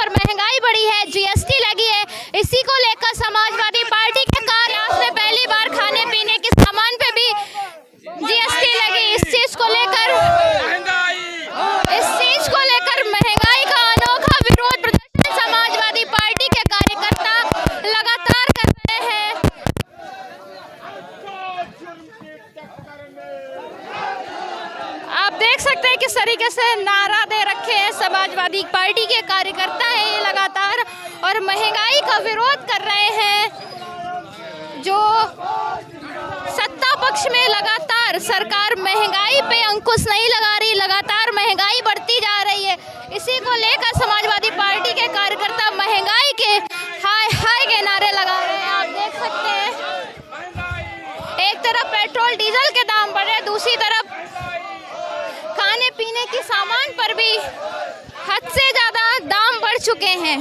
पर महंगाई बढ़ी है, जीएसटी लगी है। इसी को लेकर समाजवादी पार्टी के कार्यालय में पहली बार खाने पीने के सामान पे भी जीएसटी लगी। इस चीज को लेकर महंगाई का अनोखा विरोध प्रदर्शन समाजवादी पार्टी के कार्यकर्ता लगातार कर रहे हैं। आप देख सकते हैं किस तरीके से नारा दे रखे हैं समाजवादी पार्टी के कार्यकर्ता हैं ये लगातार, और महंगाई का विरोध कर रहे हैं। जो सत्ता पक्ष में लगातार सरकार महंगाई पे अंकुश नहीं लगा रही, लगातार महंगाई बढ़ती जा रही है। इसी को लेकर समाजवादी पार्टी के कार्यकर्ता महंगाई के हाय हाय के नारे लगा रहे हैं। आप देख सकते हैं एक तरफ पेट्रोल डीजल के दाम बढ़े, दूसरी तरफ खाने पीने के सामान पर भी हद से ज्यादा दाम बढ़ चुके हैं।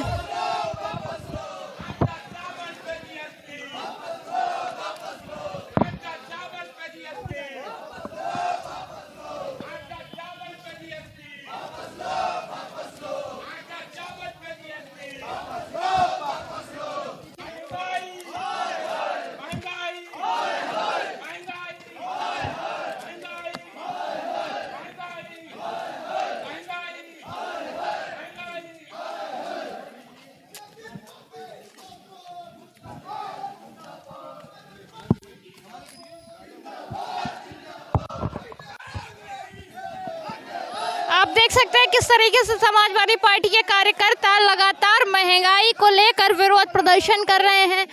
आप देख सकते हैं किस तरीके से समाजवादी पार्टी के कार्यकर्ता लगातार महंगाई को लेकर विरोध प्रदर्शन कर रहे हैं।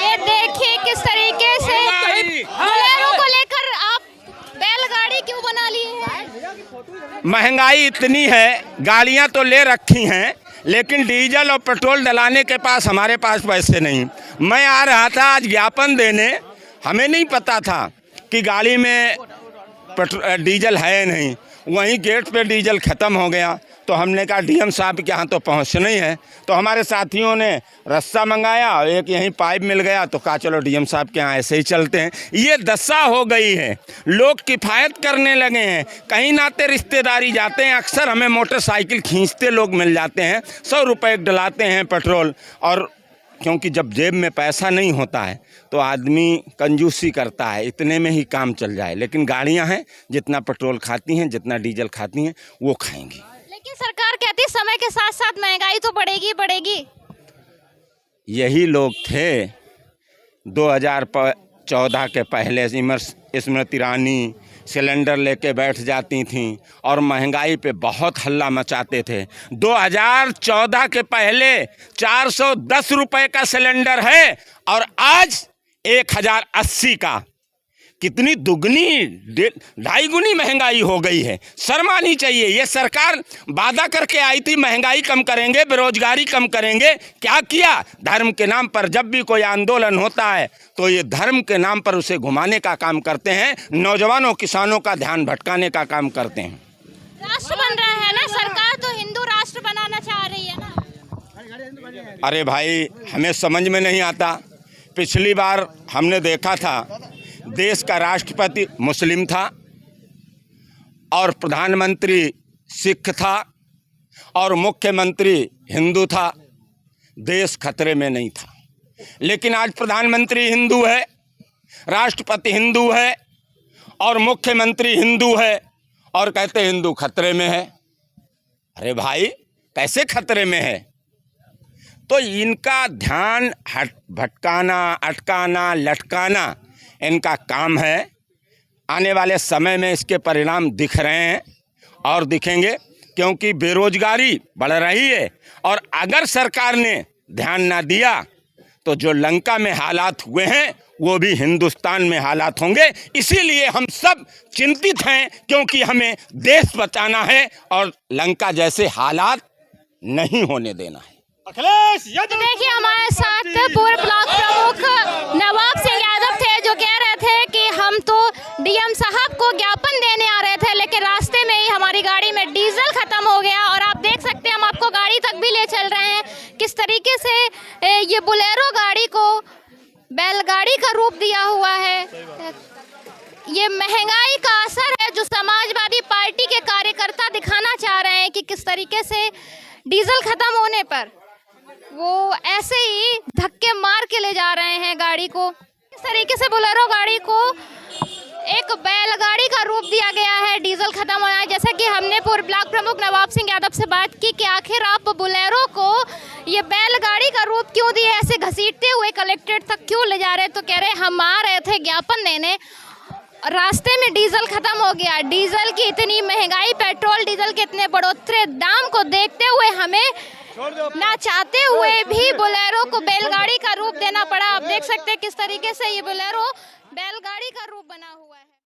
ये देखिए किस तरीके से बोलेरो को लेकर आप बैलगाड़ी क्यों बना ली है? महंगाई इतनी है, गाड़ियां तो ले रखी हैं, लेकिन डीजल और पेट्रोल डलाने के पास हमारे पास पैसे नहीं। मैं आ रहा था आज ज्ञापन देने, हमें नहीं पता था कि गाड़ी में डीजल है नहीं। वहीं गेट पे डीजल ख़त्म हो गया तो हमने कहा डीएम साहब के यहाँ तो पहुँचना ही है। तो हमारे साथियों ने रस्सा मंगाया और एक यहीं पाइप मिल गया तो कहा चलो डीएम साहब के यहाँ ऐसे ही चलते हैं। ये दशा हो गई है, लोग किफ़ायत करने लगे हैं। कहीं नाते रिश्तेदारी जाते हैं, अक्सर हमें मोटरसाइकिल खींचते लोग मिल जाते हैं, 100 रुपये डलाते हैं पेट्रोल। और क्योंकि जब जेब में पैसा नहीं होता है तो आदमी कंजूसी करता है, इतने में ही काम चल जाए। लेकिन गाड़ियाँ हैं, जितना पेट्रोल खाती हैं, जितना डीजल खाती हैं, वो खाएंगी। लेकिन सरकार कहती है समय के साथ साथ महंगाई तो बढ़ेगी बढ़ेगी। यही लोग थे 2014 के पहले, स्मृति ईरानी सिलेंडर लेके बैठ जाती थीं और महंगाई पे बहुत हल्ला मचाते थे। 2014 के पहले 410 रुपए का सिलेंडर है और आज 1080 का। कितनी दुगनी 2.5 गुनी महंगाई हो गई है। शर्म आनी चाहिए। ये सरकार वादा करके आई थी महंगाई कम करेंगे, बेरोजगारी कम करेंगे, क्या किया? धर्म के नाम पर जब भी कोई आंदोलन होता है तो ये धर्म के नाम पर उसे घुमाने का काम करते हैं, नौजवानों किसानों का ध्यान भटकाने का काम करते हैं। राष्ट्र बन रहा है ना, सरकार तो हिंदू राष्ट्र बनाना चाह रही है ना। अरे भाई, हमें समझ में नहीं आता। पिछली बार हमने देखा था देश का राष्ट्रपति मुस्लिम था और प्रधानमंत्री सिख था और मुख्यमंत्री हिंदू था, देश खतरे में नहीं था। लेकिन आज प्रधानमंत्री हिंदू है, राष्ट्रपति हिंदू है और मुख्यमंत्री हिंदू है और कहते हिंदू खतरे में है। अरे भाई, कैसे खतरे में है? तो इनका ध्यान भटकाना, अटकाना, लटकाना इनका काम है। आने वाले समय में इसके परिणाम दिख रहे हैं और दिखेंगे, क्योंकि बेरोजगारी बढ़ रही है। और अगर सरकार ने ध्यान ना दिया तो जो लंका में हालात हुए हैं वो भी हिंदुस्तान में हालात होंगे। इसीलिए हम सब चिंतित हैं, क्योंकि हमें देश बचाना है और लंका जैसे हालात नहीं होने देना है। देखिए, हमारे साथ पूर्व ब्लॉक प्रमुख नवाब सिंह यादव थे, जो कह रहे थे कि हम तो डीएम साहब को ज्ञापन देने आ रहे थे, लेकिन रास्ते में से ये बोलेरो गाड़ी को बैलगाड़ी का रूप दिया हुआ है। ये महंगाई का असर है जो समाजवादी पार्टी के कार्यकर्ता दिखाना चाह रहे हैं कि किस तरीके से डीजल खत्म होने पर वो ऐसे ही धक्के मार के ले जा रहे हैं गाड़ी को। इस तरीके से बोलेरो गाड़ी को एक बैलगाड़ी का रूप दिया गया है, डीजल खत्म हो रहा है। जैसा कि हमने पूर्व ब्लॉक प्रमुख नवाब सिंह यादव से बात की कि आखिर आप बोलेरो को ये बैलगाड़ी का रूप क्यों दिए, ऐसे घसीटते हुए कलेक्ट्रेट तक क्यों ले जा रहे हैं, तो कह रहे हम आ रहे थे ज्ञापन देने, रास्ते में डीजल खत्म हो गया। डीजल की इतनी महंगाई, पेट्रोल डीजल के इतने बढ़ोतरे दाम को देखते हुए हमें ना चाहते हुए भी बोलेरो को बैलगाड़ी का रूप देना पड़ा। आप देख सकते हैं किस तरीके से ये बोलेरो बैलगाड़ी